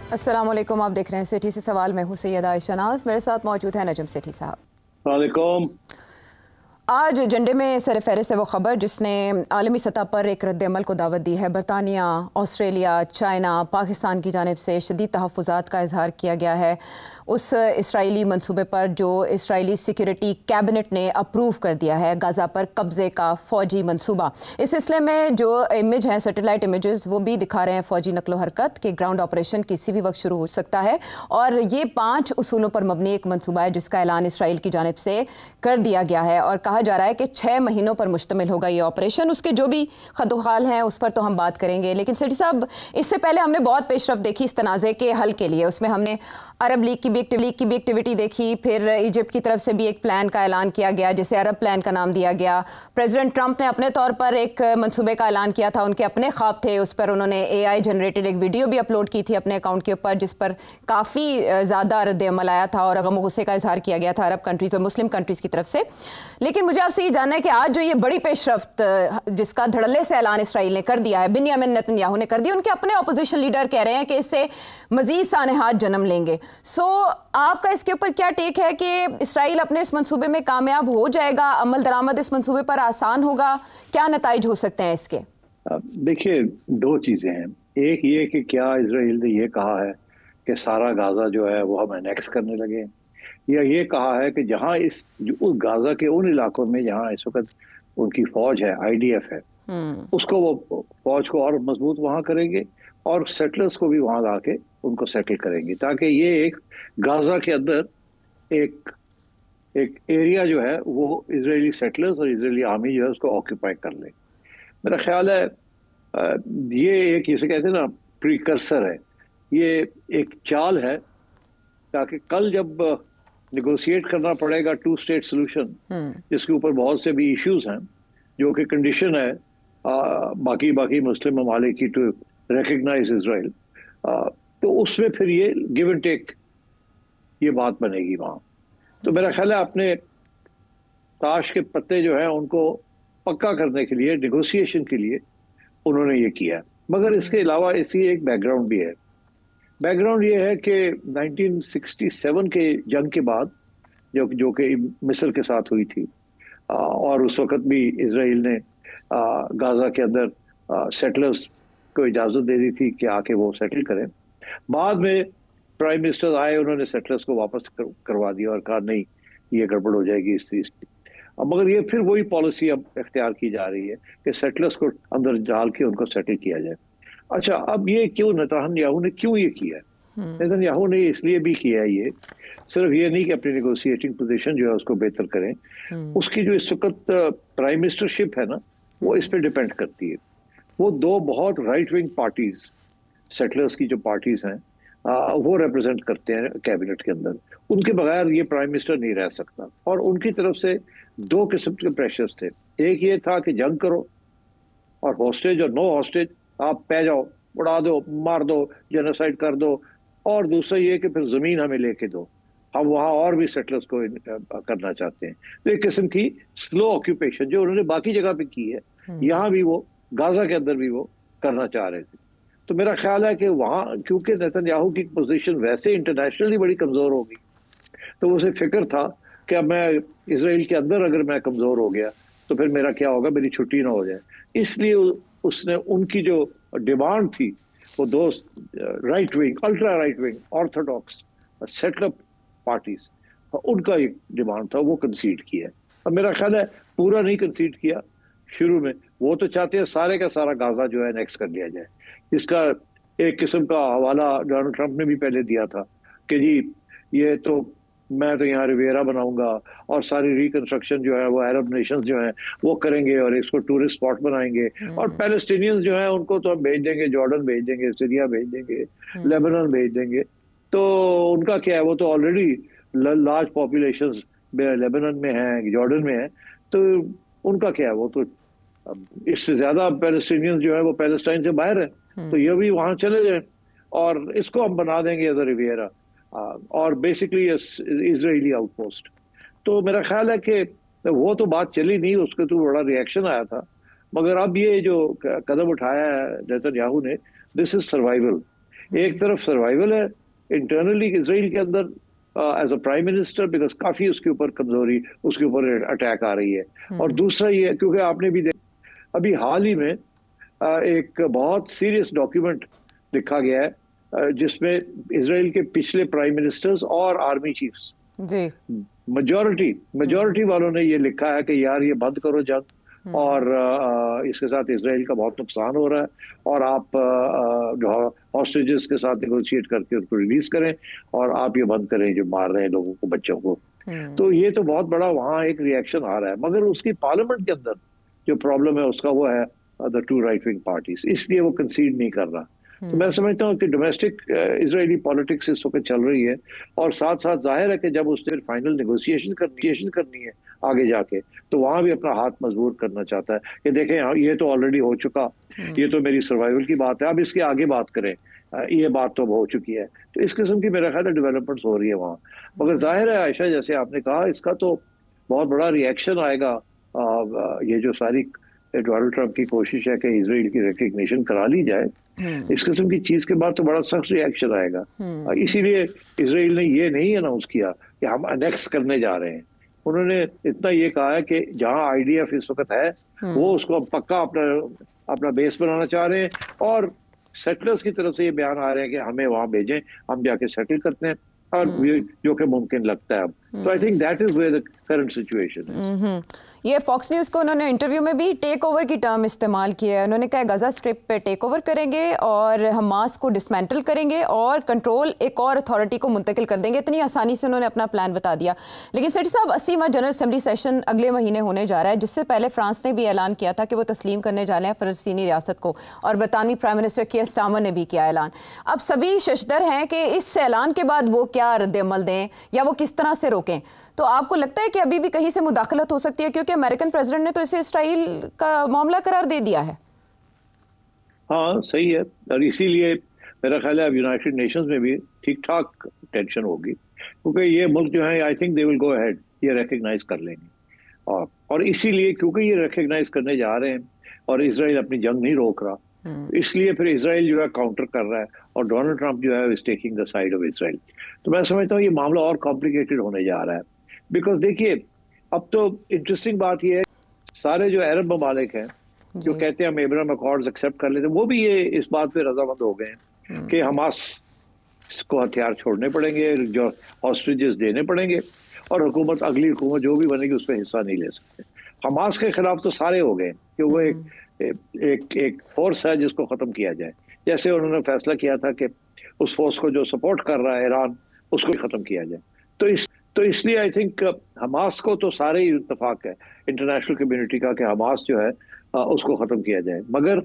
अस्सलाम वालेकुम, आप देख रहे हैं सिटी से सवाल। मैं हूं सैयदा शनाज, मेरे साथ मौजूद है नजम सेठी साहब। वालेकुम। आज एजेंडे में सरफहरिस्त है वो ख़बर जिसने आलमी सतह पर एक रद्द-ए-अमल को दावत दी है। बरतानिया, ऑस्ट्रेलिया, चाइना, पाकिस्तान की जानिब से शदीद तहफ़्फ़ुज़ात का इजहार किया गया है उस इसराइली मनसूबे पर जो इसराइली सिक्योरिटी कैबिनेट ने अप्रूव कर दिया है, गाज़ा पर कब्ज़े का फ़ौजी मनसूबा। इस सिलसिले में जो इमेज हैं, सैटेलाइट इमेजेस, वो भी दिखा रहे हैं फ़ौजी नकलो हरकत के ग्राउंड ऑपरेशन किसी भी वक्त शुरू हो सकता है। और ये 5 उसूलों पर मबनी एक मनसूबा है जिसका ऐलान इसराइल की जानिब से कर दिया गया है और कहा जा रहा है कि 6 महीनों पर मुश्तमिल होगा ये ऑपरेशन। उसके जो भी खदोखाल हैं उस पर तो हम बात करेंगे, लेकिन सेठी साहब, इससे पहले हमने बहुत पेशरफ देखी इस तनाज़े के हल के लिए। उसमें हमने अरब लीग की भी एक्टिविटी देखी, फिर इजिप्ट की तरफ से भी एक प्लान का ऐलान किया गया जिसे अरब प्लान का नाम दिया गया। प्रेसिडेंट ट्रंप ने अपने तौर पर एक मनसूबे का ऐलान किया था, उनके अपने ख्वाब थे, उस पर उन्होंने AI जनरेटेड एक वीडियो भी अपलोड की थी अपने अकाउंट के ऊपर जिस पर काफ़ी ज़्यादा रद्द-ए-अमल आया था और गम गुस्से का इजहार किया गया था अरब कंट्रीज़ और मुस्लिम कंट्रीज़ की तरफ से। लेकिन मुझे आपसे ये जानना है कि आज जो ये बड़ी पेशरफ्त जिसका धड़ल्ले से ऐलान इसराइल ने कर दिया है, बिन्यामिन नेतन्याहू ने कर दिया, उनके अपने अपोजिशन लीडर कह रहे हैं कि इससे मजीद सानेहात जन्म लेंगे। सो आपका इसके ऊपर क्या टेक है कि इसराइल अपने इस मंसूबे में कामयाब हो जाएगा, अमल दरामद इस मंसूबे पर आसान होगा, क्या नताइज हो सकते हैं इसके? देखिए, 2 चीज़ें हैं। एक ये कि क्या इसराइल ने ये कहा है कि सारा गाज़ा जो है वो हम एनेक्स करने लगे, या ये कहा है कि जहाँ उस गाज़ा के उन इलाकों में जहाँ इस वक्त उनकी फ़ौज है, IDF है, उसको वो फ़ौज को और मजबूत वहाँ करेंगे और सेटलर्स को भी वहाँ लाके उनको सेटल करेंगे, ताकि ये एक गाज़ा के अंदर एक एरिया जो है वो इजरायली सेटलर्स और इजरायली आर्मी जो है उसको ऑक्यूपाई कर ले। मेरा ख्याल है ये एक, जिसे कहते हैं ना, प्रीकर्सर है, ये एक चाल है, ताकि कल जब निगोशिएट करना पड़ेगा 2 स्टेट सोल्यूशन, जिसके ऊपर बहुत से भी इश्यूज हैं, जो कि कंडीशन है बाकी मुस्लिम ममालिक की टू रिकग्नाइज इसराइल, तो उसमें फिर ये गिव एंड टेक ये बात बनेगी वहाँ। तो मेरा ख्याल है अपने ताश के पत्ते जो हैं उनको पक्का करने के लिए, नेगोशिएशन के लिए उन्होंने ये किया। मगर इसके अलावा इसकी एक बैकग्राउंड भी है। बैकग्राउंड ये है कि 1967 के जंग के बाद जो कि मिस्र के साथ हुई थी, और उस वक्त भी इसराइल ने गाज़ा के अंदर सेटलर्स को इजाज़त दे दी थी कि आके वो सेटल करें। बाद में प्राइम मिनिस्टर आए, उन्होंने सेटलर्स को वापस करवा दिया और कहा नहीं, ये गड़बड़ हो जाएगी इस चीज़ की। अब मगर ये फिर वही पॉलिसी अब इख्तियार की जा रही है कि सेटलर्स को अंदर डाल के उनको सेटल किया जाए। अच्छा, अब ये क्यों नेतन्याहू ने क्यों ये किया है? नेतन्याहू ने इसलिए भी किया है, ये सिर्फ ये नहीं कि अपनी नेगोशिएटिंग पोजीशन जो है उसको बेहतर करें, उसकी जो इस वक्त प्राइम मिनिस्टरशिप है ना, वो इस पर डिपेंड करती है। वो 2 बहुत राइट विंग पार्टीज, सेटलर्स की जो पार्टीज हैं, वो रिप्रेजेंट करते हैं कैबिनेट के अंदर। उनके बगैर ये प्राइम मिनिस्टर नहीं रह सकता। और उनकी तरफ से 2 किस्म के प्रेशर्स थे। एक ये था कि जंग करो और हॉस्टेज और नो हॉस्टेज, आप पै जाओ, उड़ा दो, मार दो, जेनोसाइड कर दो। और दूसरा ये कि फिर ज़मीन हमें लेके दो, हम वहाँ और भी सेटलर्स को करना चाहते हैं। तो एक किस्म की स्लो ऑक्यूपेशन जो उन्होंने बाकी जगह पे की है, यहाँ भी वो गाज़ा के अंदर भी वो करना चाह रहे थे। तो मेरा ख्याल है कि वहाँ क्योंकि नेतन्याहू की पोजीशन वैसे इंटरनेशनली बड़ी कमज़ोर होगी, तो उसे फिक्र था कि अब मैं इसराइल के अंदर अगर मैं कमज़ोर हो गया तो फिर मेरा क्या होगा, मेरी छुट्टी ना हो जाए। इसलिए उसने उनकी जो डिमांड थी, वो 2 right wing, ultra right wing, orthodox settler parties, उनका एक डिमांड था, वो कंसीड किया। अब मेरा ख्याल है पूरा नहीं कंसीड किया शुरू में। वो तो चाहते हैं सारे का सारा गाज़ा जो है नेक्स्ट कर लिया जाए। इसका एक किस्म का हवाला डोनाल्ड ट्रंप ने भी पहले दिया था कि जी ये तो मैं तो यहाँ रिवेरा बनाऊंगा और सारी रिकंस्ट्रक्शन जो है वो अरब नेशंस जो हैं वो करेंगे और इसको टूरिस्ट स्पॉट बनाएंगे, और पैलेस्टीनियंस जो हैं उनको तो हम भेज देंगे, जॉर्डन भेज देंगे, सीरिया भेज देंगे, लेबनान भेज देंगे। तो उनका क्या है, वो तो ऑलरेडी लार्ज पॉपुलेशंस लेबनान में है, जॉर्डन में है, तो उनका क्या है, वो तो इससे ज्यादा पैलेस्टीनियंस जो है वो पैलेस्टाइन से बाहर है, तो ये भी वहां चले जाए और इसको हम बना देंगे एज अ रिवियरा और बेसिकली इजरायली आउटपोस्ट। तो मेरा ख्याल है कि वो तो बात चली नहीं, उसके तो बड़ा रिएक्शन आया था। मगर अब ये जो कदम उठाया है नेतन्याहू ने, दिस इज सर्वाइवल। एक तरफ सर्वाइवल है इंटरनली इसराइल के अंदर as a prime minister, because काफी उसके ऊपर कमजोरी, उसके ऊपर अटैक आ रही है। और दूसरा ये, क्योंकि आपने भी देखा अभी हाल ही में एक बहुत सीरियस डॉक्यूमेंट लिखा गया है जिसमें इसराइल के पिछले प्राइम मिनिस्टर्स और आर्मी चीफ्स जी मेजॉरिटी वालों ने ये लिखा है कि यार ये बंद करो जंग, और इसके साथ इसराइल का बहुत नुकसान हो रहा है, और आप जो हॉस्टेजेस के साथ नेगोशिएट करके उनको रिलीज करें, और आप ये बंद करें जो मार रहे हैं लोगों को, बच्चों को। तो ये तो बहुत बड़ा वहाँ एक रिएक्शन आ रहा है, मगर उसकी पार्लियामेंट के अंदर जो प्रॉब्लम है उसका वो है the two right wing parties, इसलिए वो कंसीड नहीं कर रहा। तो मैं समझता हूँ कि डोमेस्टिक इजरायली पॉलिटिक्स इस वक्त चल रही है, और साथ साथ जाहिर है कि जब उसने फाइनल नेगोशिएशन करनी है आगे जाके, तो वहां भी अपना हाथ मजबूत करना चाहता है कि देखें ये तो ऑलरेडी हो चुका, ये तो मेरी सर्वाइवल की बात है, अब इसके आगे बात करें, ये बात तो हो चुकी है। तो इस किस्म की मेरा ख्याल है डेवलपमेंट्स हो रही है वहाँ। मगर जाहिर है आयशा, जैसे आपने कहा, इसका तो बहुत बड़ा रिएक्शन आएगा। ये जो सारी डोनाल्ड ट्रंप की कोशिश है कि इसराइल की रिकग्निशन करा ली जाए, इस किस्म की चीज के बाद तो बड़ा सख्त रिएक्शन आएगा। इसीलिए इसराइल ने ये नहीं अनाउंस किया कि हम अनेक्स करने जा रहे हैं। उन्होंने इतना ये कहा है कि जहां आईडीएफ इस वक्त है वो उसको पक्का अपना बेस बनाना चाह रहे हैं, और सेटलर्स की तरफ से ये बयान आ रहे हैं कि हमें वहां भेजें, हम जाके सेटल करते हैं, और जो कि मुमकिन लगता है अब। तो I think that is where the current situation है। ये फॉक्स न्यूज़ को उन्होंने इंटरव्यू में भी टेक ओवर की टर्म इस्तेमाल किया है। उन्होंने कहा गजा स्ट्रिप पे टेक ओवर करेंगे और हमास को डिसमेंटल करेंगे और कंट्रोल एक और अथॉरिटी को मुंतकिल कर देंगे। इतनी आसानी से उन्होंने अपना प्लान बता दिया। लेकिन सेठी साहब, 80वां जनरल असेंबली सेशन अगले महीने होने जा रहा है, जिससे पहले फ्रांस ने भी ऐलान किया था कि वो तस्लीम करने जा रहे हैं फ़लस्तीनी रियासत को, और बरतानवी प्राइम मिनिस्टर कीयर स्टारमर ने भी किया ऐलान। अब सभी शशदर हैं कि इस ऐलान के बाद वो क्या रद्द-ए-अमल दें या वो किस तरह से रोकें। तो आपको लगता है कि अभी भी कहीं से मुदाखलत हो सकती है, क्योंकि अमेरिकन प्रेसिडेंट ने तो इसे इसराइल का मामला करार दे दिया है? हाँ, सही है, और इसीलिए मेरा ख्याल है अब यूनाइटेड नेशंस में भी ठीक ठाक टेंशन होगी, क्योंकि ये मुल्क जो है I think they will go ahead, ये रिकग्नाइज कर लेंगे। और इसीलिए क्योंकि ये रिकग्नाइज करने जा रहे हैं और इसराइल अपनी जंग नहीं रोक रहा, इसलिए फिर इसराइल जो है काउंटर कर रहा है, और डोनाल्ड ट्रंप जो है is taking the side of Israel. तो मैं समझता हूँ ये मामला और कॉम्प्लिकेटेड होने जा रहा है, बिकॉज देखिए अब तो इंटरेस्टिंग बात यह है, सारे जो अरब ममालिक हैं जो कहते हैं हम अब्राहम अकॉर्ड्स एक्सेप्ट कर लेते हैं, वो भी ये इस बात पे रजामंद हो गए हैं कि हमास को हथियार छोड़ने पड़ेंगे, जो हॉस्टेजेस देने पड़ेंगे, और हुकूमत, अगली हुकूमत जो भी बनेगी उसमें हिस्सा नहीं ले सकते। हमास के खिलाफ तो सारे हो गए कि वो एक फोर्स है जिसको खत्म किया जाए। जैसे उन्होंने फैसला किया था कि उस फोर्स को जो सपोर्ट कर रहा है ईरान, उसको खत्म किया जाए। तो इसलिए आई थिंक हमास को तो सारे ही इत्तेफाक है इंटरनेशनल कम्युनिटी का कि हमास जो है उसको खत्म किया जाए, मगर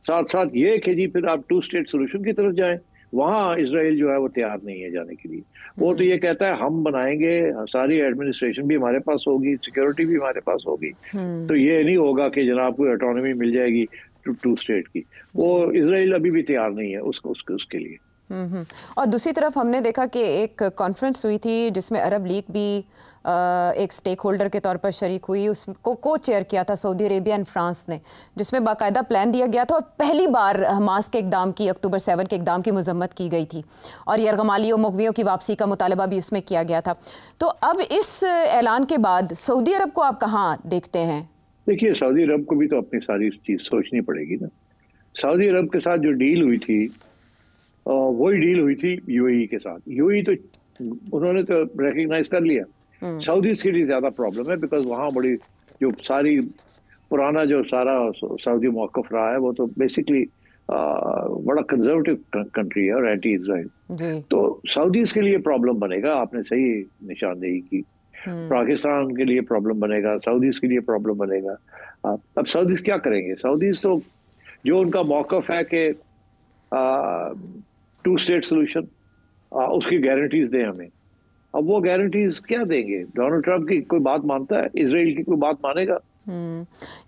साथ साथ ये कि जी फिर आप 2 स्टेट सोल्यूशन की तरफ जाएं, वहाँ इसराइल जो है वो तैयार नहीं है जाने के लिए। वो तो ये कहता है हम बनाएंगे, सारी एडमिनिस्ट्रेशन भी हमारे पास होगी, सिक्योरिटी भी हमारे पास होगी, तो ये नहीं होगा कि जनाब को ऑटोनॉमी मिल जाएगी 2 स्टेट की। वो इसराइल अभी भी तैयार नहीं है उसके लिए। और दूसरी तरफ हमने देखा कि एक कॉन्फ्रेंस हुई थी जिसमें अरब लीग भी एक स्टेक होल्डर के तौर पर शरीक हुई, उसको को चेयर किया था सऊदी अरेबिया एंड फ्रांस ने, जिसमें बाकायदा प्लान दिया गया था और पहली बार हमास के इकदाम की, अक्टूबर 7 के इकदाम की मजम्मत की गई थी, और यरगमाली और मुगवियों की वापसी का मुतालबा भी उसमें किया गया था। तो अब इस ऐलान के बाद सऊदी अरब को आप कहाँ देखते हैं? देखिए, सऊदी अरब को भी तो अपनी सारी चीज़ सोचनी पड़ेगी ना। सऊदी अरब के साथ जो डील हुई थी वही डील हुई थी यूएई के साथ। यूएई तो उन्होंने तो रिकग्नाइज कर लिया, सऊदीज के लिए ज्यादा प्रॉब्लम है, बिकॉज वहाँ बड़ी जो सारी पुराना जो सारा सऊदी मौकफ रहा है वो तो बेसिकली बड़ा कंजर्वेटिव कंट्री है और एंटी इजराइल। तो सऊदीज के लिए प्रॉब्लम बनेगा, आपने सही निशानदेही की। पाकिस्तान के लिए प्रॉब्लम बनेगा, सऊदीज के लिए प्रॉब्लम बनेगा। अब सऊदीज क्या करेंगे? सऊदीज तो जो उनका मौकफ है कि 2 स्टेट सोल्यूशन, उसकी गारंटीज दें हमें। अब वो गारंटीज क्या देंगे? डोनाल्ड ट्रंप की कोई बात मानता है? इजराइल की कोई बात मानेगा?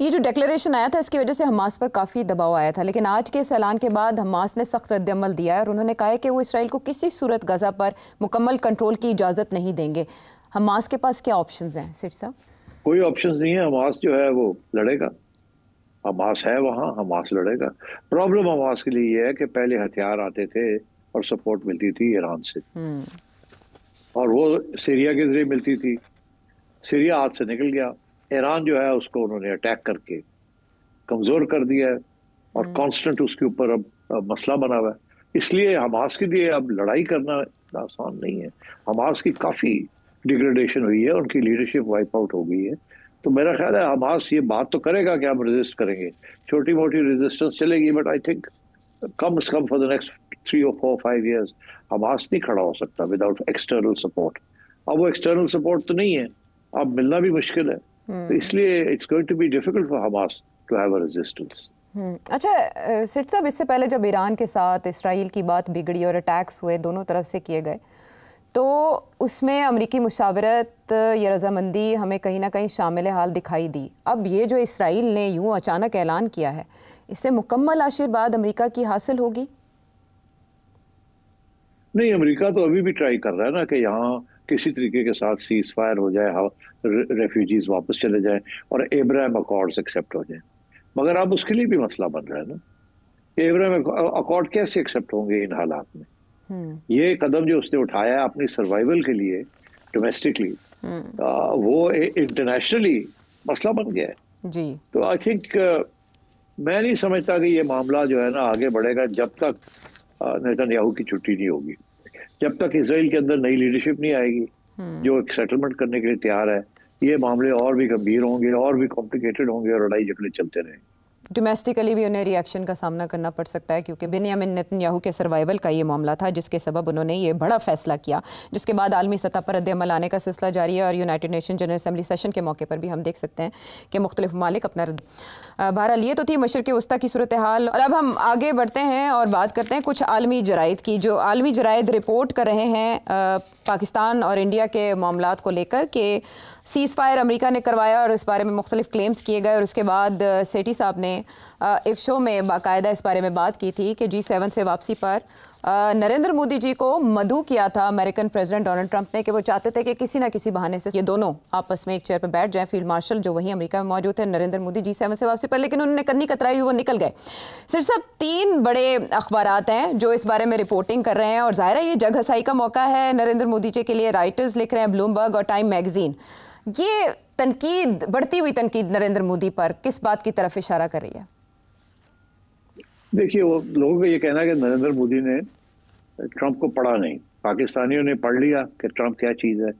ये जो डिक्लेरेशन आया था इसकी वजह से हमास पर काफ़ी दबाव आया था, लेकिन आज के इस ऐलान के बाद हमास ने सख्त रद्द-ए-अमल दिया है और उन्होंने कहा है कि वो इसराइल को किसी सूरत गजा पर मुकम्मल कंट्रोल की इजाज़त नहीं देंगे। हमास के पास क्या ऑप्शंस हैं सेठ साहब? कोई ऑप्शंस नहीं है। हमास जो है वो लड़ेगा, हमास है वहाँ, हमास लड़ेगा। प्रॉब्लम हमास के लिए ये है कि पहले हथियार आते थे और सपोर्ट मिलती थी ईरान से, और वो सीरिया के जरिए मिलती थी। सीरिया हाथ से निकल गया, ईरान जो है उसको उन्होंने अटैक करके कमजोर कर दिया है, और कांस्टेंट उसके ऊपर अब मसला बना हुआ है। इसलिए हमास के लिए अब लड़ाई करना आसान नहीं है। हमास की काफी डिग्रेडेशन हुई है, उनकी लीडरशिप वाइप आउट हो गई है। तो मेरा ख्याल है हमास ये बात तो करेगा कि हम रेजिस्ट करेंगे, छोटी मोटी रेजिस्टेंस चलेगी, बट आई थिंक कम से come for the next 3 or 4 5 years Hamas नहीं खड़ा हो सकता विदाउट एक्सटर्नल सपोर्ट। अब वो एक्सटर्नल सपोर्ट तो नहीं है, अब मिलना भी मुश्किल है, तो इसलिए it's going to be difficult for Hamas to have a resistance. अच्छा सिट साहब, इससे पहले जब ईरान के साथ इसराइल की बात बिगड़ी और अटैक्स हुए दोनों तरफ से किए गए, तो उसमें अमरीकी मुशावरत या रजामंदी हमें कहीं ना कहीं शामिल हाल दिखाई दी। अब ये जो इसराइल ने यूं अचानक ऐलान किया है, इससे मुकम्मल आशीर्वाद अमरीका की हासिल होगी? नहीं, अमेरिका तो अभी भी ट्राई कर रहा है ना कि यहाँ किसी तरीके के साथ सीज फायर हो जाए, रेफ्यूजीज वापस चले जाएं और एब्राहम अकॉर्ड्स एक्सेप्ट हो जाए। मगर अब उसके लिए भी मसला बन रहा है ना, एब्राहम अकॉर्ड कैसे एक्सेप्ट होंगे इन हालात में। ये कदम जो उसने उठाया है अपनी सर्वाइवल के लिए डोमेस्टिकली, वो इंटरनेशनली मसला बन गया है जी। तो आई थिंक मैं नहीं समझता कि ये मामला जो है ना आगे बढ़ेगा जब तक नेतन्याहू की छुट्टी नहीं होगी, जब तक इसराइल के अंदर नई लीडरशिप नहीं आएगी जो एक सेटलमेंट करने के लिए तैयार है। ये मामले और भी गंभीर होंगे, और भी कॉम्प्लिकेटेड होंगे, और लड़ाई झगड़े चलते रहेंगे। डोमेस्टिकली भी उन्हें रिएक्शन का सामना करना पड़ सकता है, क्योंकि बेंयामिन नेतन्याहू के सर्वाइवल का ये मामला था जिसके सबब उन्होंने ये बड़ा फैसला किया, जिसके बाद आलमी सतह पर रद्द-ए-अमल आने का सिलसिला जारी है। और United nation general assembly session के मौके पर भी हम देख सकते हैं कि मुख्तलिफ ममालिक अपना बहरहाल ये तो थी मशरिक़ वस्ता की सूरत हाल। और अब हम आगे बढ़ते हैं और बात करते हैं कुछ आलमी जराइद की, जो आलमी जराइद रिपोर्ट कर रहे हैं पाकिस्तान और इंडिया के मामलात को लेकर कि सीज़ फायर अमेरिका ने करवाया और इस बारे में मुख्तलिफ क्लेम्स किए गए। और उसके बाद सेठी साहब ने एक शो में बाकायदा इस बारे में बात की थी कि G7 से वापसी पर नरेंद्र मोदी जी को मदऊ किया था अमेरिकन प्रेसिडेंट डोनाल्ड ट्रंप ने, कि वो चाहते थे कि किसी ना किसी बहाने से ये दोनों आपस में एक चेयर पर बैठ जाएं। फील्ड मार्शल जो वहीं अमेरिका में मौजूद थे, नरेंद्र मोदी G7 से वापसी पर, लेकिन उन्होंने कन्नी कतराई, वो निकल गए। सिर्फ सब 3 बड़े अखबारात हैं जो इस बारे में रिपोर्टिंग कर रहे हैं, और ज़ाहिर है ये जग हसाई का मौका है नरेंद्र मोदी जी के लिए। राइटर्स लिख रहे हैं, ब्लूमबर्ग और टाइम मैगजीन। ये तनकीद, बढ़ती हुई तनकीद नरेंद्र मोदी पर किस बात की तरफ इशारा कर रही है? देखिए, वो लोगों का ये कहना है कि नरेंद्र मोदी ने ट्रंप को पढ़ा नहीं, पाकिस्तानियों ने पढ़ लिया कि ट्रंप क्या चीज़ है,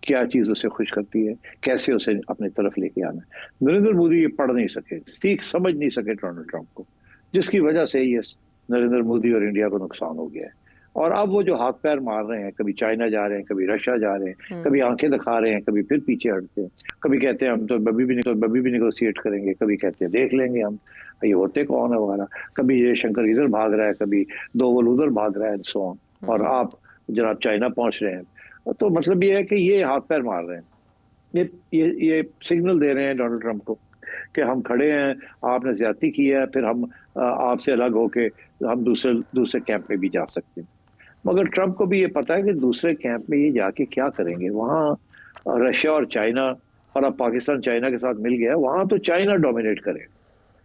क्या चीज़ उसे खुश करती है, कैसे उसे अपनी तरफ लेके आना है। नरेंद्र मोदी ये पढ़ नहीं सके, सीख समझ नहीं सके डोनाल्ड ट्रंप को, जिसकी वजह से ये नरेंद्र मोदी और इंडिया को नुकसान हो गया है। और अब वो जो हाथ पैर मार रहे हैं, कभी चाइना जा रहे हैं, कभी रशिया जा रहे हैं, कभी आंखें दिखा रहे हैं, कभी फिर पीछे हटते हैं, कभी कहते हैं हम तो बबी भी निगोशिएट करेंगे, कभी कहते हैं देख लेंगे हम, ये होते कौन है वगैरह, कभी ये शंकर इधर भाग रहा है, कभी दोवल उधर भाग रहा है, सो ऑन, और आप जनाब चाइना पहुंच रहे हैं। तो मतलब ये है कि ये हाथ पैर मार रहे हैं, ये सिग्नल दे रहे हैं डोनाल्ड ट्रंप को कि हम खड़े हैं, आपने ज्यादती की है, फिर हम आपसे अलग होके हम दूसरे कैंप में भी जा सकते हैं। मगर ट्रंप को भी ये पता है कि दूसरे कैंप में ये जाके क्या करेंगे, वहाँ रशिया और चाइना, और अब पाकिस्तान चाइना के साथ मिल गया, वहाँ तो चाइना डोमिनेट करेगा,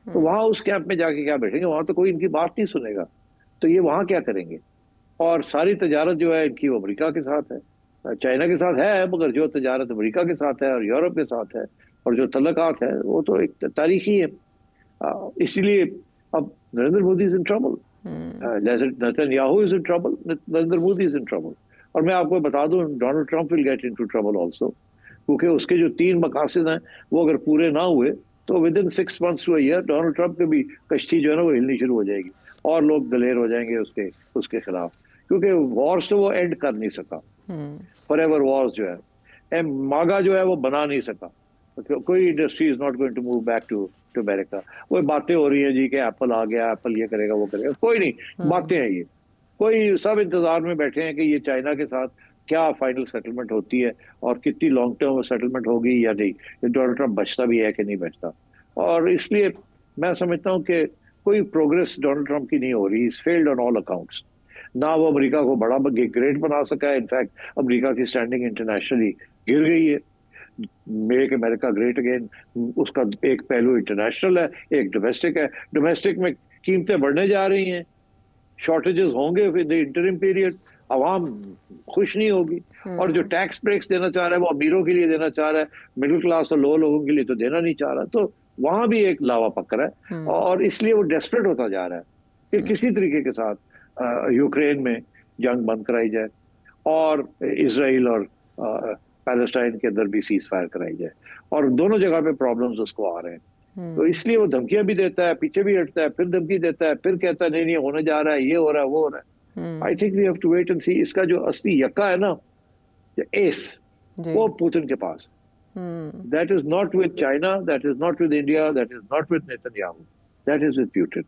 तो वहाँ उस कैंप में जाके क्या बैठेंगे, वहाँ तो कोई इनकी बात नहीं सुनेगा, तो ये वहाँ क्या करेंगे। और सारी तजारत जो है इनकी वो अमेरिका के साथ है, चाइना के साथ है, मगर जो तजारत अमेरिका के साथ है और यूरोप के साथ है, और जो तल्लकात है वो तो एक तारीखी है। इसलिए अब Narendra Modi is in trouble, Netanyahu is in trouble, Narendra Modi is in trouble. और मैं आपको बता दूं, Donald Trump will get into trouble also, क्योंकि उसके जो 3 मकासद हैं वो अगर पूरे ना हुए तो with in 6 months to a year Donald Trump की भी कश्ती जो है ना वो हिलनी शुरू हो जाएगी, और लोग दलेर हो जाएंगे उसके खिलाफ, क्योंकि वॉर्स तो वो एंड कर नहीं सका, फॉरएवर वॉर्स जो है, मागा जो है वो बना नहीं सका, कोई industry is not going to move back to America. वो बातें हो रही है जी कि एप्पल आ गया, एप्पल ये करेगा वो करेगा, कोई नहीं, बातें हैं ये, कोई सब इंतजार में बैठे हैं कि ये चाइना के साथ क्या फाइनल सेटलमेंट होती है और कितनी लॉन्ग टर्म सेटलमेंट होगी या नहीं, डोनाल्ड ट्रंप बचता भी है कि नहीं बचता। और इसलिए मैं समझता हूँ कि कोई प्रोग्रेस डोनाल्ड ट्रंप की नहीं हो रही, is failed on all accounts. ना वो अमेरिका को बड़ा ग्रेट बना सका है, इनफैक्ट अमेरिका की स्टैंडिंग इंटरनेशनली गिर गई है। मेक अमेरिका ग्रेट अगेन, उसका एक पहलू इंटरनेशनल है, एक डोमेस्टिक है। डोमेस्टिक में कीमतें बढ़ने जा रही हैं, शॉर्टेजेस होंगे विद द इंटरिम पीरियड, आवाम खुश नहीं होगी। और जो टैक्स ब्रेक्स देना चाह रहा है वो अमीरों के लिए देना चाह रहा है, मिडिल क्लास और लो लोगों के लिए तो देना नहीं चाह रहा। तो वहां भी एक लावा पकड़ा है और इसलिए वो डेस्परेट होता जा रहा है कि किसी तरीके के साथ यूक्रेन में जंग बंद कराई जाए और इसराइल और पैलेस्टाइन के अंदर भी सीज फायर कराई जाए। और दोनों जगह पे प्रॉब्लम्स उसको आ रहे हैं, तो इसलिए वो धमकियां भी देता है, पीछे भी हटता है, फिर धमकी देता है, फिर कहता है नहीं नहीं होने जा रहा है, ये हो रहा है, वो हो रहा है। I think we have to wait and see. इसका जो असली यक्का है ना, एस, वो पुतिन के पास। That is not with China, that is not with India, that is not with Netanyahu, that is with Putin.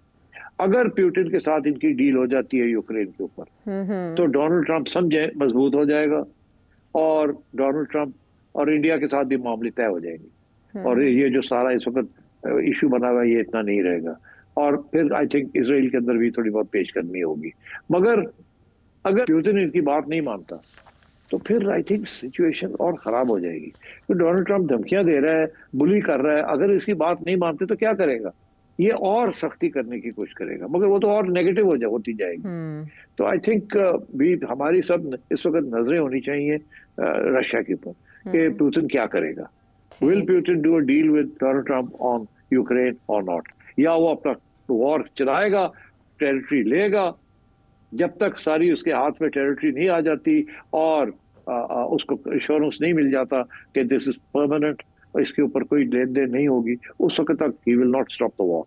अगर पुतिन के साथ इनकी डील हो जाती है यूक्रेन के ऊपर तो डोनाल्ड ट्रंप समझे मजबूत हो जाएगा और डोनाल्ड ट्रंप और इंडिया के साथ भी मामले तय हो जाएंगे और ये जो सारा इस वक्त इशू बना हुआ है ये इतना नहीं रहेगा। और फिर आई थिंक इसराइल के अंदर भी थोड़ी बहुत पेशकदमी होगी। मगर अगर पुतिन इनकी बात नहीं मानता तो फिर आई थिंक सिचुएशन और खराब हो जाएगी। तो डोनाल्ड ट्रंप धमकियां दे रहा है, बुली कर रहा है, अगर इसकी बात नहीं मानते तो क्या करेगा? ये और सख्ती करने की कोशिश करेगा, मगर वो तो और नेगेटिव होती जाएगी। तो आई थिंक भी हमारी सब इस वक्त नजरें होनी चाहिए रशिया के ऊपर कि पुतिन क्या करेगा। Will Putin do a deal with Donald Trump on Ukraine और नॉट, या वो अपना वॉर चलाएगा, टेरिटरी लेगा जब तक सारी उसके हाथ में टेरिटरी नहीं आ जाती और उसको एश्योरेंस नहीं मिल जाता कि दिस इज परमानेंट और इसके ऊपर कोई लेन देन नहीं होगी, उस वक्त तक he will not stop the war.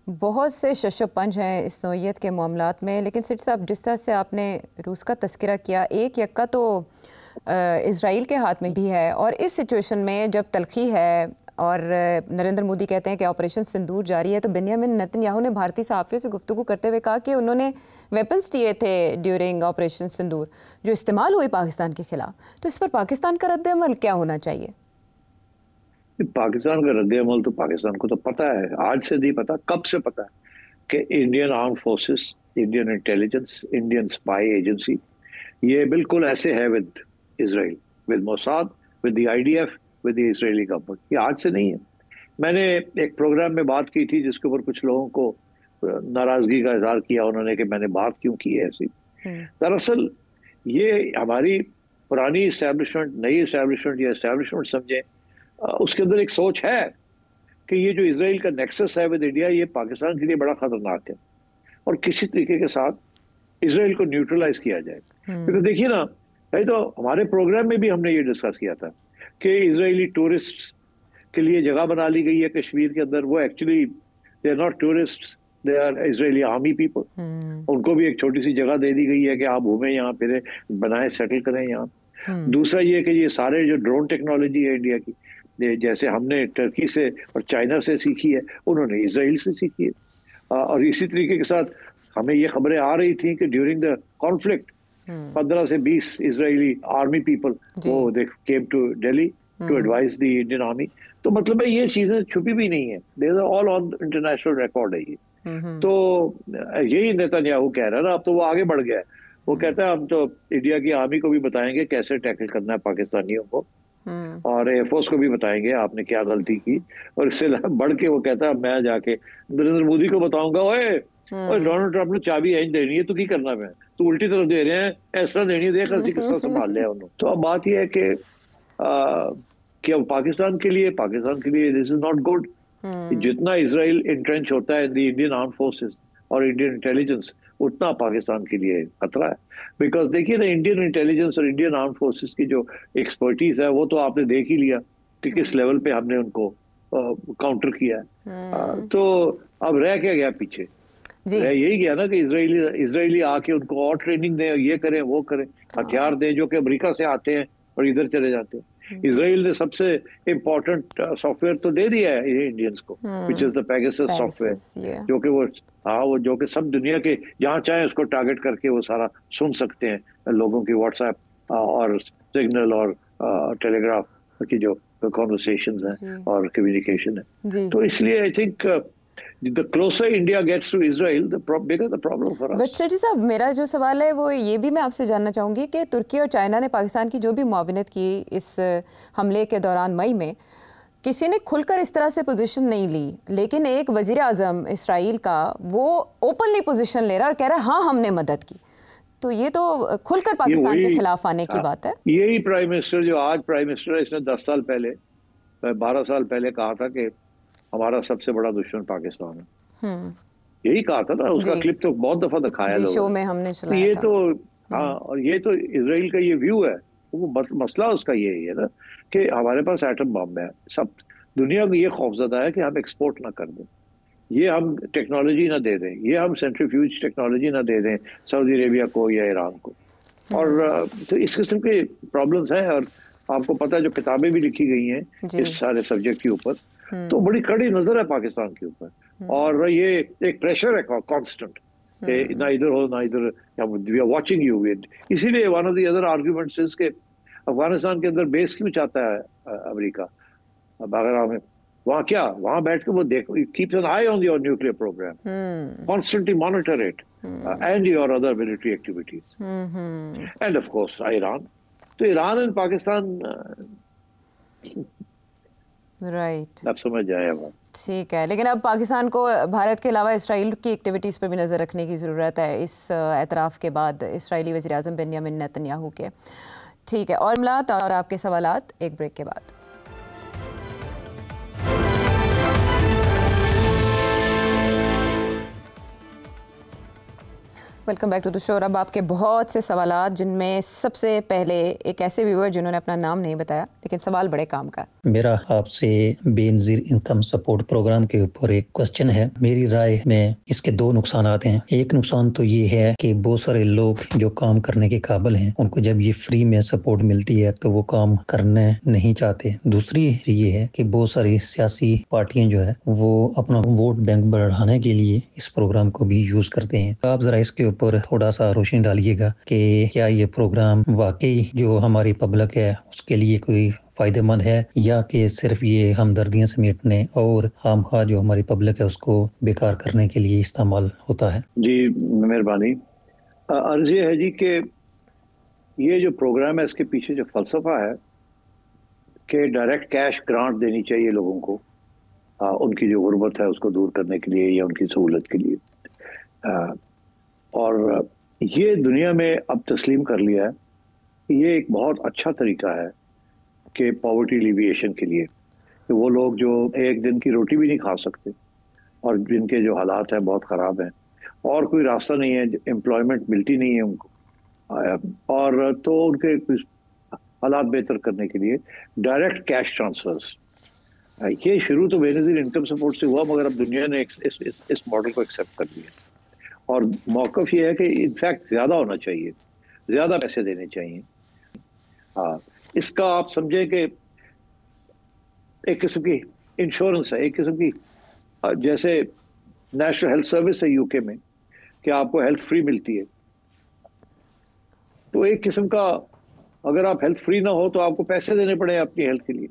बहुत से शशपंज हैं इस नौइयत के मामलात में, लेकिन सिट साहब जिस तरह से आपने रूस का तस्करा किया, एक यक्का तो इज़राइल के हाथ में भी है और इस सिचुएशन में जब तलखी है और नरेंद्र मोदी कहते हैं कि ऑपरेशन सिंदूर जारी है, तो बेंजामिन नेतन्याहू ने भारतीय सहाफ़ियों से गुफ्तगू करते हुए कहा कि उन्होंने वेपन्स दिए थे ड्यूरिंग ऑपरेशन सिंदूर जो इस्तेमाल हुए पाकिस्तान के खिलाफ। तो इस पर पाकिस्तान का रद्द-ए-अमल क्या होना चाहिए? पाकिस्तान का रद्द-ए-अमल तो पाकिस्तान को तो पता है, आज से नहीं पता, कब से पता है कि Indian arm forces, Indian intelligence, Indian spy agency ये बिल्कुल ऐसे है with Israel, with Mossad, with the IDF, with the Israeli government. ये आज से नहीं है। मैंने एक प्रोग्राम में बात की थी जिसके ऊपर कुछ लोगों को नाराजगी का इजहार किया उन्होंने कि मैंने बात क्यों की है ऐसी। दरअसल ये हमारी पुरानी इस्टेब्लिशमेंट, नई इस्टेब्लिशमेंट या इस्टेब्लिशमेंट समझे, उसके अंदर एक सोच है कि ये जो इसराइल का नेक्सस है विद इंडिया ये पाकिस्तान के लिए बड़ा खतरनाक है और किसी तरीके के साथ इसराइल को न्यूट्रलाइज किया जाए। बिकॉज देखिए ना, भाई तो हमारे प्रोग्राम में भी हमने ये डिस्कस किया था कि इजरायली टूरिस्ट के लिए जगह बना ली गई है कश्मीर के अंदर। वो actually they are not tourist, they are Israeli army people. उनको भी एक छोटी सी जगह दे दी गई है कि आप घूमें यहाँ, फिर बनाए, सेटल करें यहाँ। दूसरा ये कि ये सारे जो ड्रोन टेक्नोलॉजी है इंडिया की, जैसे हमने टर्की से और चाइना से सीखी है, उन्होंने इसराइल से सीखी है। और इसी तरीके के साथ हमें ये खबरें आ रही थी कि ड्यूरिंग द कॉन्फ्लिक्ट 15 से 20 इजरायली आर्मी पीपल वो they came to Delhi to advise the Indian army. तो मतलब है ये चीजें छुपी भी नहीं है, they are all on international record है ये। तो यही नेतन्याहू कह रहा है ना, अब तो वो आगे बढ़ गया है। वो कहता है हम तो इंडिया की आर्मी को भी बताएंगे कैसे टैकल करना है पाकिस्तानियों को और एयरफोर्स को भी बताएंगे आपने क्या गलती की। और इससे बढ़ के वो कहता है मैं जाके नरेंद्र मोदी को बताऊंगा, ओए डोनाल्ड ट्रंप ने चाबी इंज देनी है तो की करना मैं, तो उल्टी तरफ दे रहे हैं, इस तरह देनी है, देख रही किस तरह संभाल लिया उन्होंने। तो अब बात यह है कि अब पाकिस्तान के लिए दिस इज नॉट गुड। जितना इसराइल इंट्रेंच होता है in the Indian arm forces और इंडियन इंटेलिजेंस, उतना पाकिस्तान के लिए खतरा है। बिकॉज देखिए ना, इंडियन इंटेलिजेंस और इंडियन आर्म फोर्सेस की जो एक्सपर्टीज है वो तो आपने देख ही लिया कि किस लेवल पे हमने उनको काउंटर किया है। तो अब रह क्या गया पीछे? यही गया ना कि इजरायली आके उनको और ट्रेनिंग दें, ये करें वो करें, हथियार दें जो कि अमेरिका से आते हैं और इधर चले जाते हैं। इजराइल ने सबसे इम्पोर्टेंट सॉफ्टवेयर तो दे दिया है ये इंडियंस को, which is the Pegasus software, जो कि वो जो कि सब दुनिया के जहाँ चाहे उसको टारगेट करके वो सारा सुन सकते हैं लोगों की व्हाट्सएप और सिग्नल और टेलीग्राफ की जो कॉन्वर्सेशंस हैं और कम्युनिकेशन है। तो इसलिए I think the closer India gets to Israel, the bigger the problem for us. But Sethi साहब, मेरा जो सवाल है वो ये भी मैं आपसे जानना चाहूँगी कि तुर्की और चाइना ने पाकिस्तान की जो भी मुआविनत की इस हमले के दौरान मई में, किसी ने खुलकर इस तरह से पोजीशन नहीं ली, लेकिन एक वजीर आज़म इसराइल का वो ओपनली पोजीशन ले रहा है और कह रहा है हाँ हमने मदद की। तो ये तो खुलकर पाकिस्तान के खिलाफ आने की बात है। यही प्राइम मिनिस्टर जो आज प्राइम मिनिस्टर है, इसने 10 साल पहले 12 साल पहले कहा था कि हमारा सबसे बड़ा दुश्मन पाकिस्तान है। यही कहा था ना, उसका क्लिप तो बहुत दफा दिखाया लोगों ने, शो में हमने चलाया ये था। तो हाँ, और ये तो इसराइल का ये व्यू है। वो मसला उसका ये है ना कि हमारे पास एटम बम है, सब दुनिया को ये खौफजदा है कि हम एक्सपोर्ट ना कर दें, ये हम टेक्नोलॉजी ना दे दें, ये हम सेंट्रीफ्यूज टेक्नोलॉजी ना दे दें सऊदी अरेबिया को या ईरान को। और तो इस किस्म के प्रॉब्लम्स हैं। और आपको पता है जो किताबें भी लिखी गई हैं इस सारे सब्जेक्ट के ऊपर, तो बड़ी कड़ी नजर है पाकिस्तान के ऊपर। और ये एक प्रेशर है कांस्टेंट, ना इधर हो ना इधर, we are watching you with. इसीलिए one of the other arguments is के अफगानिस्तान के अंदर बेस क्यों चाहता है अमेरिका बगैर में, वहाँ क्या, वहाँ बैठ के वो देखो, keeps an eye on your nuclear programme, constantly monitor it and your other military activities, and of course Iran. तो ईरान एंड पाकिस्तान राइट आप समझ जाए बात। ठीक है, लेकिन अब पाकिस्तान को भारत के अलावा इसराइल की एक्टिविटीज़ पर भी नज़र रखने की ज़रूरत है इस एतराफ़ के बाद इसराइली वज़ीर आज़म बेंयामिन नेतन्याहू के। ठीक है, और मामलात और आपके सवालात एक ब्रेक के बाद। Welcome back to the show. अब आपके बहुत से सवालात, जिनमें सबसे पहले एक ऐसे व्यूअर जिन्होंने अपना नाम नहीं बताया लेकिन सवाल बड़े काम का। मेरा आपसे बेनज़ीर इनकम सपोर्ट प्रोग्राम के ऊपर एक क्वेश्चन है। मेरी राय में इसके दो नुकसान हैं। एक नुकसान तो ये है कि बहुत सारे लोग जो काम करने के काबिल हैं, उनको जब ये फ्री में सपोर्ट मिलती है तो वो काम करने नहीं चाहते। दूसरी ये है कि बहुत सारी सियासी पार्टियां जो है वो अपना वोट बैंक बढ़ाने के लिए इस प्रोग्राम को भी यूज करते हैं। आप जरा इसके ऊपर थोड़ा सा रोशनी डालिएगा कि क्या ये प्रोग्राम वाकई जो हमारी पब्लिक है उसके लिए कोई फायदेमंद है, या कि सिर्फ ये हमदर्दियां समेटने और खामखा जो हमारी पब्लिक है उसको बेकार करने के लिए इस्तेमाल होता है। जी मेहरबानी। अर्ज ये है जी कि ये जो प्रोग्राम है इसके पीछे जो फलसफा है कि डायरेक्ट कैश ग्रांट देनी चाहिए लोगों को, उनकी जो गुर्बत है उसको दूर करने के लिए या उनकी सहूलत के लिए। और ये दुनिया में अब तस्लीम कर लिया है कि ये एक बहुत अच्छा तरीका है कि पॉवर्टी एलिविएशन के लिए, कि वो लोग जो एक दिन की रोटी भी नहीं खा सकते और जिनके जो हालात हैं बहुत ख़राब हैं और कोई रास्ता नहीं है, एम्प्लॉयमेंट मिलती नहीं है उनको, और तो उनके हालात बेहतर करने के लिए डायरेक्ट कैश ट्रांसफर्स, ये शुरू तो बेनज़ीर इनकम सपोर्ट से हुआ, मगर अब दुनिया ने इस मॉडल को एक्सेप्ट कर लिया। और मौक़िफ़ ये है कि इनफैक्ट ज़्यादा होना चाहिए, ज़्यादा पैसे देने चाहिए। हाँ, इसका आप समझें कि एक किस्म की इंश्योरेंस है, एक किस्म की जैसे नेशनल हेल्थ सर्विस है यूके में कि आपको हेल्थ फ्री मिलती है, तो एक किस्म का अगर आप हेल्थ फ्री ना हो तो आपको पैसे देने पड़े अपनी हेल्थ के लिए।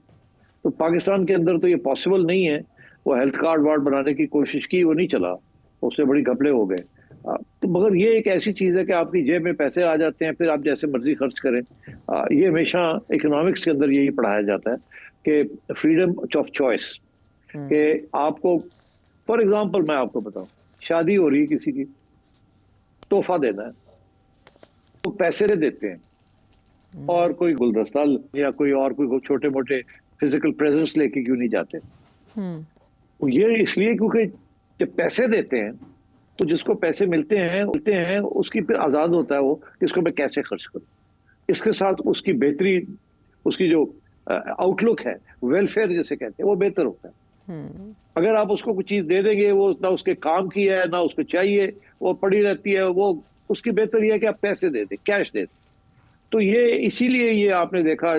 तो पाकिस्तान के अंदर तो ये पॉसिबल नहीं है। वो हेल्थ कार्ड वार्ड बनाने की कोशिश की, वो नहीं चला, उससे बड़ी घपले हो गए। तो मगर ये एक ऐसी चीज़ है कि आपकी जेब में पैसे आ जाते हैं, फिर आप जैसे मर्जी खर्च करें। ये हमेशा इकोनॉमिक्स के अंदर यही पढ़ाया जाता है कि फ्रीडम ऑफ चॉइस, कि आपको फॉर एग्जांपल मैं आपको बताऊं, शादी हो रही है किसी की, तोहफा देना है तो पैसे दे देते हैं और कोई गुलदस्ता या कोई और कोई छोटे मोटे फिजिकल प्रेजेंस लेके क्यों नहीं जाते? ये इसलिए क्योंकि जब पैसे देते हैं तो जिसको पैसे मिलते हैं उसकी फिर आज़ाद होता है वो इसको मैं कैसे खर्च करूं। इसके साथ उसकी बेहतरी, उसकी जो आउटलुक है, वेलफेयर जिसे कहते हैं, वो बेहतर होता है। अगर आप उसको कुछ चीज़ दे देंगे, वो ना उसके काम की है ना उसको चाहिए, वो पड़ी रहती है, वो उसकी बेहतर ये है कि आप पैसे दे दें, कैश दे दें। तो ये इसीलिए ये आपने देखा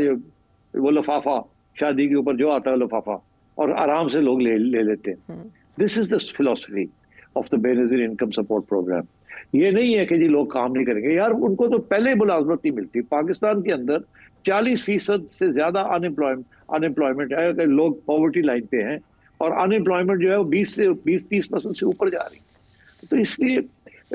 वो लिफाफा शादी के ऊपर जो आता है लिफाफा, और आराम से लोग ले लेते हैं। This is the philosophy of the Benazir income support programme. ये नहीं है कि जी लोग काम नहीं करेंगे, यार उनको तो पहले ही मुलाजमत नहीं मिलती। पाकिस्तान के अंदर 40% से ज्यादा अनएम्प्लॉयमेंट है, लोग पॉवर्टी लाइन पे हैं, और अनएम्प्लॉयमेंट जो है वो 20-30% से ऊपर जा रही है। तो इसलिए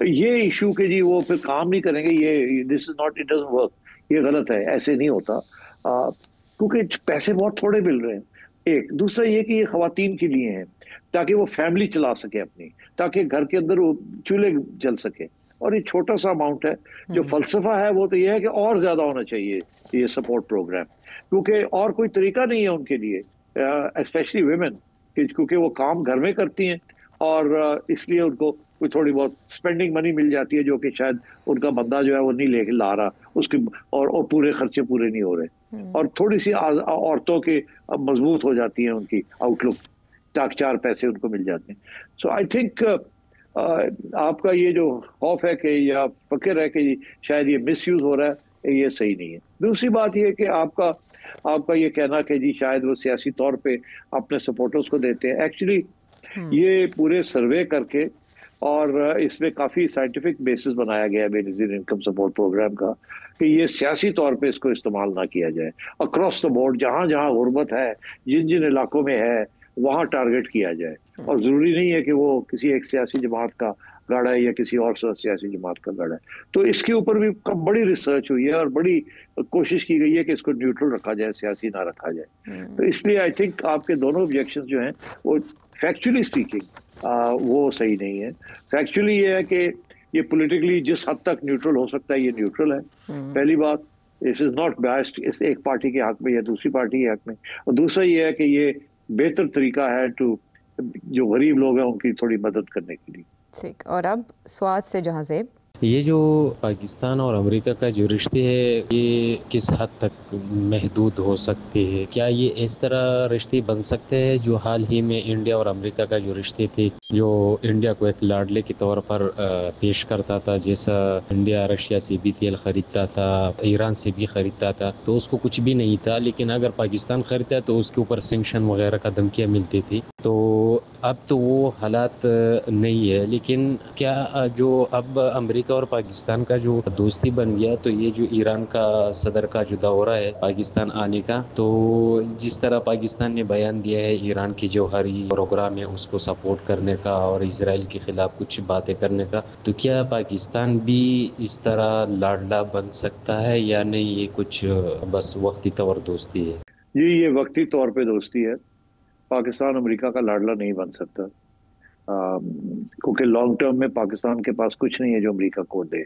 ये इशू के जी वो फिर काम नहीं करेंगे, ये this is not, it doesn't work, ये गलत है, ऐसे नहीं होता। क्योंकि पैसे बहुत थोड़े मिल रहे हैं। एक दूसरा ये कि ये खवातीन के लिए हैं, ताकि वो फैमिली चला सके अपनी, ताकि घर के अंदर वो चूल्हे जल सके। और ये छोटा सा अमाउंट है। जो फलसफा है वो तो ये है कि और ज्यादा होना चाहिए ये सपोर्ट प्रोग्राम, क्योंकि और कोई तरीका नहीं है उनके लिए, स्पेशली वुमेन, क्योंकि वो काम घर में करती हैं और इसलिए उनको कोई थोड़ी बहुत स्पेंडिंग मनी मिल जाती है, जो कि शायद उनका बंदा जो है वो नहीं लेके ला रहा उसकी, और पूरे खर्चे पूरे नहीं हो रहे। और थोड़ी सी औरतों के मजबूत हो जाती है उनकी आउटलुक, ताकि 4 पैसे उनको मिल जाते हैं। सो आई थिंक आपका ये जो खौफ है कि या फिक्र है कि शायद ये मिसयूज हो रहा है, ये सही नहीं है। दूसरी बात ये है कि आपका ये कहना कि जी शायद वो सियासी तौर पे अपने सपोर्टर्स को देते हैं, एक्चुअली ये पूरे सर्वे करके और इसमें काफ़ी साइंटिफिक बेसिस बनाया गया है बेनज़ीर इनकम सपोर्ट प्रोग्राम का, कि ये सियासी तौर पे इसको इस्तेमाल ना किया जाए। अक्रॉस द बोर्ड जहाँ जहाँ गुर्बत है, जिन जिन इलाकों में है, वहाँ टारगेट किया जाए। और ज़रूरी नहीं है कि वो किसी एक सियासी जमात का गाड़ा है या किसी और सियासी जमात का गाड़ा है। तो इसके ऊपर भी बड़ी रिसर्च हुई है और बड़ी कोशिश की गई है कि इसको न्यूट्रल रखा जाए, सियासी ना रखा जाए। तो इसलिए आई थिंक आपके दोनों ऑब्जेक्शन जो हैं वो फैक्चुअली स्पीकिंग वो सही नहीं है। फैक्चुअली ये है कि ये पॉलिटिकली जिस हद तक न्यूट्रल हो सकता है ये न्यूट्रल है। पहली बात, दिस इज नॉट बायस्ड इस एक पार्टी के हक में या दूसरी पार्टी के हक में। और दूसरा ये है कि ये बेहतर तरीका है जो गरीब लोग हैं उनकी थोड़ी मदद करने के लिए। ठीक, और अब स्वाद से जहाँ ज़ेब, ये जो पाकिस्तान और अमेरिका का जो रिश्ते है ये किस हद तक महदूद हो सकते हैं? क्या ये इस तरह रिश्ते बन सकते हैं जो हाल ही में इंडिया और अमेरिका का जो रिश्ते थे, जो इंडिया को एक लाडले के तौर पर पेश करता था, जैसा इंडिया रशिया से भी तेल खरीदता था, ईरान से भी खरीदता था, तो उसको कुछ भी नहीं था, लेकिन अगर पाकिस्तान खरीदता तो उसके ऊपर सैंक्शन वगैरह का धमकियाँ मिलती थी। तो अब तो वो हालात नहीं है, लेकिन क्या जो अब अमेरिका और पाकिस्तान का जो दोस्ती बन गया, तो ये जो ईरान का सदर का जो दौरा है पाकिस्तान आने का, तो जिस तरह पाकिस्तान ने बयान दिया है ईरान की जो हरी प्रोग्राम है उसको सपोर्ट करने का और इजराइल के खिलाफ कुछ बातें करने का, तो क्या पाकिस्तान भी इस तरह लाडला बन सकता है या नहीं? ये कुछ बस वक्ती तौर दोस्ती है? जी, ये वक्ती तौर पे दोस्ती है। पाकिस्तान अमेरिका का लाडला नहीं बन सकता, क्योंकि लॉन्ग टर्म में पाकिस्तान के पास कुछ नहीं है जो अमेरिका को दे।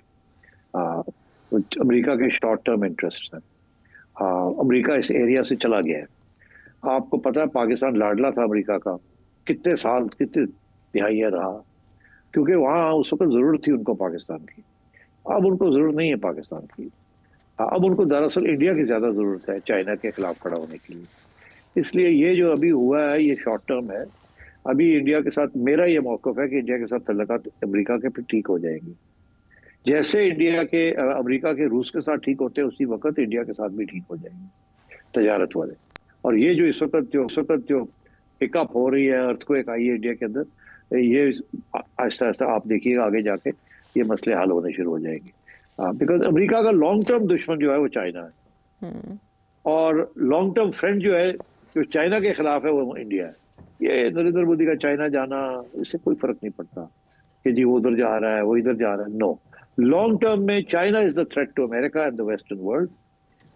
अमेरिका के शॉर्ट टर्म इंटरेस्ट हैं। अमेरिका इस एरिया से चला गया है। आपको पता है पाकिस्तान लाडला था अमेरिका का, कितने साल, कितने दिहाइयाँ रहा, क्योंकि वहाँ उस वक्त ज़रूरत थी उनको पाकिस्तान की। अब उनको ज़रूरत नहीं है पाकिस्तान की। अब उनको दरअसल इंडिया की ज़्यादा ज़रूरत है चाइना के खिलाफ खड़ा होने के लिए। इसलिए ये जो अभी हुआ है ये शॉर्ट टर्म है। अभी इंडिया के साथ मेरा ये मौक़िफ़ है कि इंडिया के साथ तल्लुकात अमेरिका के फिर ठीक हो जाएंगे। जैसे इंडिया के अमेरिका के रूस के साथ ठीक होते हैं, उसी वक्त इंडिया के साथ भी ठीक हो जाएंगे तजारत वाले। और ये जो इस वक्त जो पिकअप हो रही है, अर्थक्वेक आई है इंडिया के अंदर, ये आहिस्ता आहिस्ता आप देखिएगा आगे जाके ये मसले हल होने शुरू हो जाएंगे। बिकॉज अमेरिका का लॉन्ग टर्म दुश्मन जो है वो चाइना है, और लॉन्ग टर्म फ्रेंड जो है जो चाइना के खिलाफ है वो इंडिया है। ये नरेंद्र मोदी का चाइना जाना, इससे कोई फर्क नहीं पड़ता कि जी वो उधर जा रहा है वो इधर जा रहा है। नो, लॉन्ग टर्म में China is the threat to America and the western world.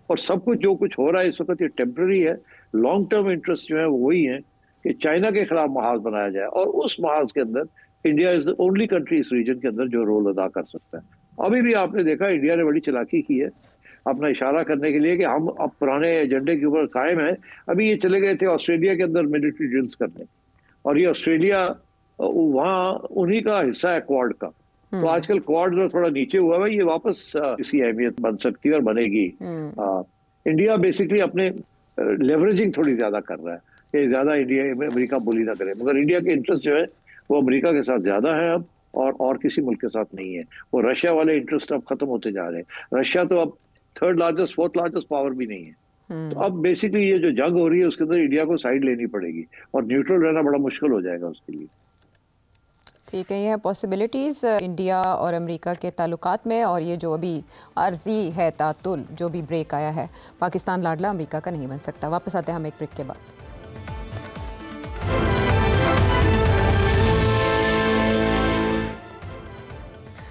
और सब कुछ जो कुछ हो रहा है इस वक्त ये टेम्पररी है। लॉन्ग टर्म इंटरेस्ट जो है वो वही है कि चाइना के खिलाफ महाज बनाया जाए, और उस महाज के अंदर India is the only country इस रीजन के अंदर जो रोल अदा कर सकता है। अभी भी आपने देखा इंडिया ने बड़ी चालाकी की है अपना इशारा करने के लिए कि हम अब पुराने एजेंडे के ऊपर कायम है। अभी ये चले गए थे ऑस्ट्रेलिया के अंदर मिलिट्री ड्रिल्स करने, और ये ऑस्ट्रेलिया वहाँ उन्हीं का हिस्सा है क्वाड का। तो आजकल क्वाड जो थोड़ा नीचे हुआ है, ये वापस इसकी अहमियत बन सकती है और बनेगी। इंडिया बेसिकली अपने लेवरेजिंग थोड़ी ज्यादा कर रहा है कि ज्यादा इंडिया अमेरिका बुली ना करे, मगर इंडिया के इंटरेस्ट जो है वो अमेरिका के साथ ज्यादा है अब, और किसी मुल्क के साथ नहीं है। वो रशिया वाले इंटरेस्ट अब खत्म होते जा रहे हैं। रशिया तो अब third largest fourth largest power भी नहीं है। तो अब बेसिकली ये जो जंग हो रही है उसके अंदर इंडिया को साइड लेनी पड़ेगी, और न्यूट्रल रहना बड़ा मुश्किल हो जाएगा उसके लिए। ठीक है, ये है पॉसिबिलिटीज़ इंडिया और अमेरिका के ताल्लुकात में। और ये जो अभी आर्जी है तातुल, जो भी ब्रेक आया है, पाकिस्तान लाडला अमेरिका का नहीं बन सकता। वापस आते हैं हम एक ब्रेक के बाद।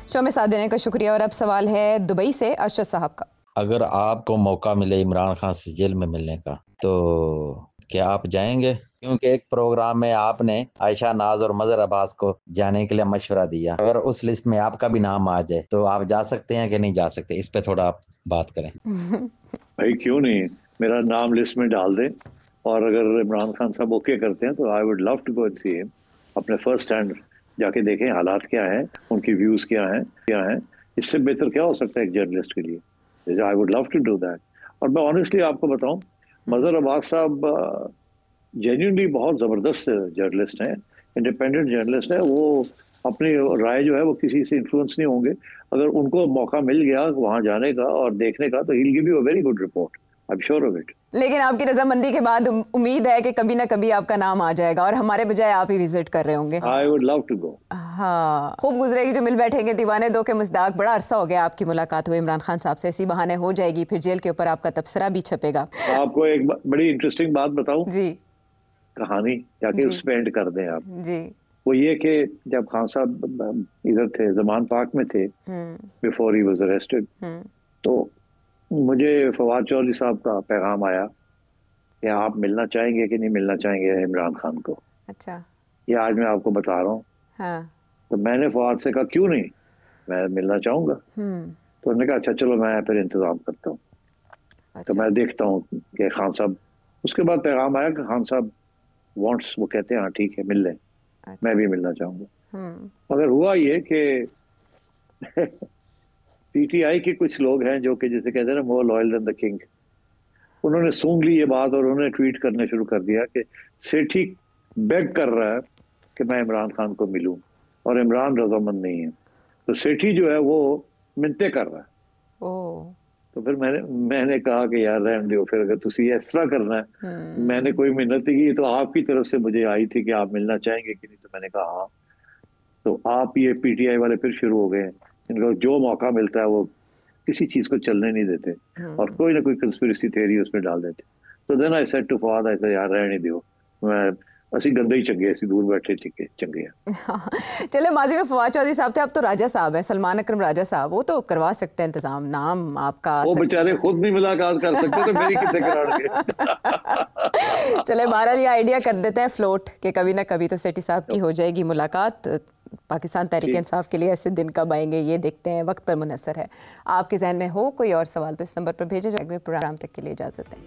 शो में साथ देने का शुक्रिया। और अब सवाल है दुबई से अरशद साहब का। अगर आपको मौका मिले इमरान खान से जेल में मिलने का, तो कि आप जाएंगे? क्योंकि एक प्रोग्राम में आपने आयशा नाज और मजहर अब्बास को जाने के लिए मशवरा दिया, अगर उस लिस्ट में आपका भी नाम आ जाए तो आप जा सकते हैं कि नहीं जा सकते? इस पे थोड़ा आप बात करें। भाई क्यों नहीं, मेरा नाम लिस्ट में डाल दें, और अगर इमरान खान साहब ओके करते हैं तो I would love to go and see him, अपने फर्स्ट हैंड जाके देखें हालात क्या हैं, उनकी व्यूज क्या हैं। इससे बेहतर क्या हो सकता है एक जर्नलिस्ट के लिए? I would love to do that. और मैं ऑनेस्टली आपको बताऊं, मजहर अब्बास साहब जेन्युइनली बहुत ज़बरदस्त जर्नलिस्ट हैं, इंडिपेंडेंट जर्नलिस्ट है। वो अपनी राय जो है वो किसी से इन्फ्लुएंस नहीं होंगे। अगर उनको मौका मिल गया वहाँ जाने का और देखने का तो he will give you a very good report, I am sure of it. लेकिन आपकी रजामंदी के बाद उम्मीद है कि कभी ना कभी आपका नाम आ जाएगा और हमारे बजाय आप ही विजिट कर रहे होंगे। I would love to go. हाँ, खूब गुजरेगी जो मिल बैठेंगे दीवाने दो के मुस्ताक। बड़ा अरसा हो गया आपकी मुलाकात हुई इमरान खान साहब से, इसी बहाने हो जाएगी, फिर जेल के ऊपर आपका तबसरा भी छपेगा। आपको एक बड़ी इंटरेस्टिंग बात बताऊं जी, कहानी, जाके उस पे एंड कर दें आप जी। वो ये कि जब खान साहब इधर थे, जमान पार्क में थे, बिफोर ही वाज अरेस्टेड, तो मुझे फवाद चौधरी साहब का पैगाम आया कि आप मिलना चाहेंगे कि नहीं मिलना चाहेंगे इमरान खान को। अच्छा, ये आज मैं आपको बता रहा हूँ। हाँ। तो मैंने फवाद से कहा क्यों नहीं, मैं मिलना चाहूंगा। तो उन्होंने कहा अच्छा चलो मैं फिर इंतजाम करता हूँ। अच्छा। तो मैं देखता हूँ कि खान साहब, उसके बाद पैगाम आया कि खान साहब वांट्स, वो कहते हैं हाँ ठीक है मिल लें। अच्छा। मैं भी मिलना चाहूंगा। मगर हुआ ये कि पीटीआई के कुछ लोग हैं जो कि जिसे कहते हैं ना more loyal than the king, उन्होंने सूंघ ली ये बात और उन्होंने ट्वीट करने शुरू कर दिया कि सेठी बेग कर रहा है कि मैं इमरान खान को मिलूं और इमरान रजामंद नहीं है, तो सेठी जो है वो मिन्नतें कर रहा है। तो फिर मैंने कहा कि यार रहने दो, फिर अगर तुसी इस तरह करना है, मैंने कोई मिन्नत की तो आपकी तरफ से मुझे आई थी कि आप मिलना चाहेंगे कि नहीं, तो मैंने कहा हाँ। तो आप ये पीटीआई वाले फिर शुरू हो गए, इनको जो मौका मिलता है वो किसी चीज को चलने नहीं देते और कोई ना कोई कंस्पिरेसी थ्योरी उसमें डाल देते। तो then I said to Fawad, ऐसा यार रहने दो, मैं ਅਸੀਂ गंदे ही चंगे, ऐसी दूर बैठे चंगे हैं। चले, माजी में फवाद चौधरी साहब थे, अब तो राजा साहब है, सलमान अकरम राजा साहब, वो तो करवा सकते हैं इंतजाम, नाम आपका। वो बेचारे खुद नहीं मुलाकात कर सकते तो मेरी कितने कराएंगे। चले, बहरहाल ये आइडिया कर देते हैं फ्लोट कि कभी ना कभी तो सेठी साहब की हो जाएगी मुलाकात। पाकिस्तान तहरीक इंसाफ के लिए ऐसे दिन कब आएंगे ये देखते हैं, वक्त पर मुनहसर है। आपके जहन में हो कोई और सवाल तो इस नंबर पर भेजे जाएंगे। प्रोग्राम तक के लिए इजाज़त है।